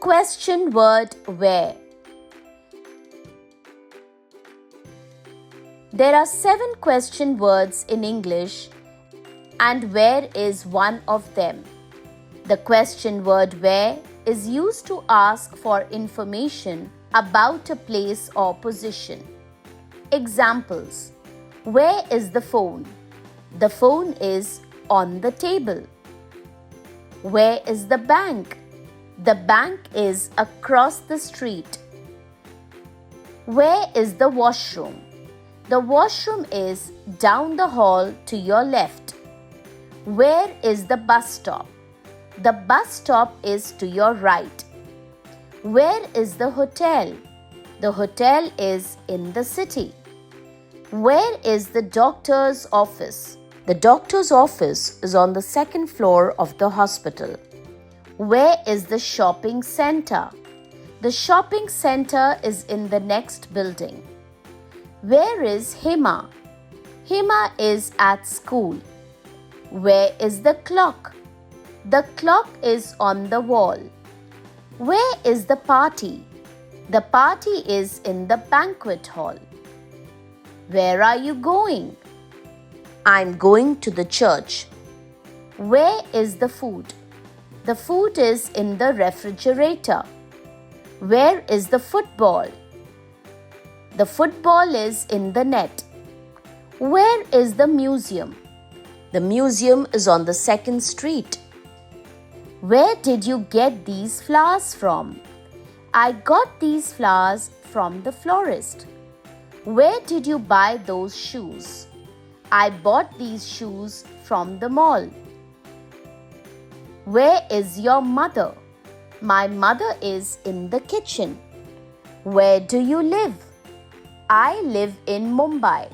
question word where. There are 7 question words in English and where is one of them. The question word where is used to ask for information about a place or position. Examples: where is the phone? The phone is on the table. Where is the bank? The bank is across the street. Where is the washroom? The washroom is down the hall to your left. Where is the bus stop? The bus stop is to your right. Where is the hotel? The hotel is in the city. Where is the doctor's office? The doctor's office is on the 2nd floor of the hospital. Where is the shopping center? The shopping center is in the next building. Where is Hima? Hima is at school. Where is the clock? The clock is on the wall. Where is the party? The party is in the banquet hall. Where are you going? I'm going to the church. Where is the food? The food is in the refrigerator. Where is the football? The football is in the net. Where is the museum? The museum is on the 2nd street. Where did you get these flowers from? I got these flowers from the florist. Where did you buy those shoes? I bought these shoes from the mall. Where is your mother? My mother is in the kitchen. Where do you live? I live in Mumbai.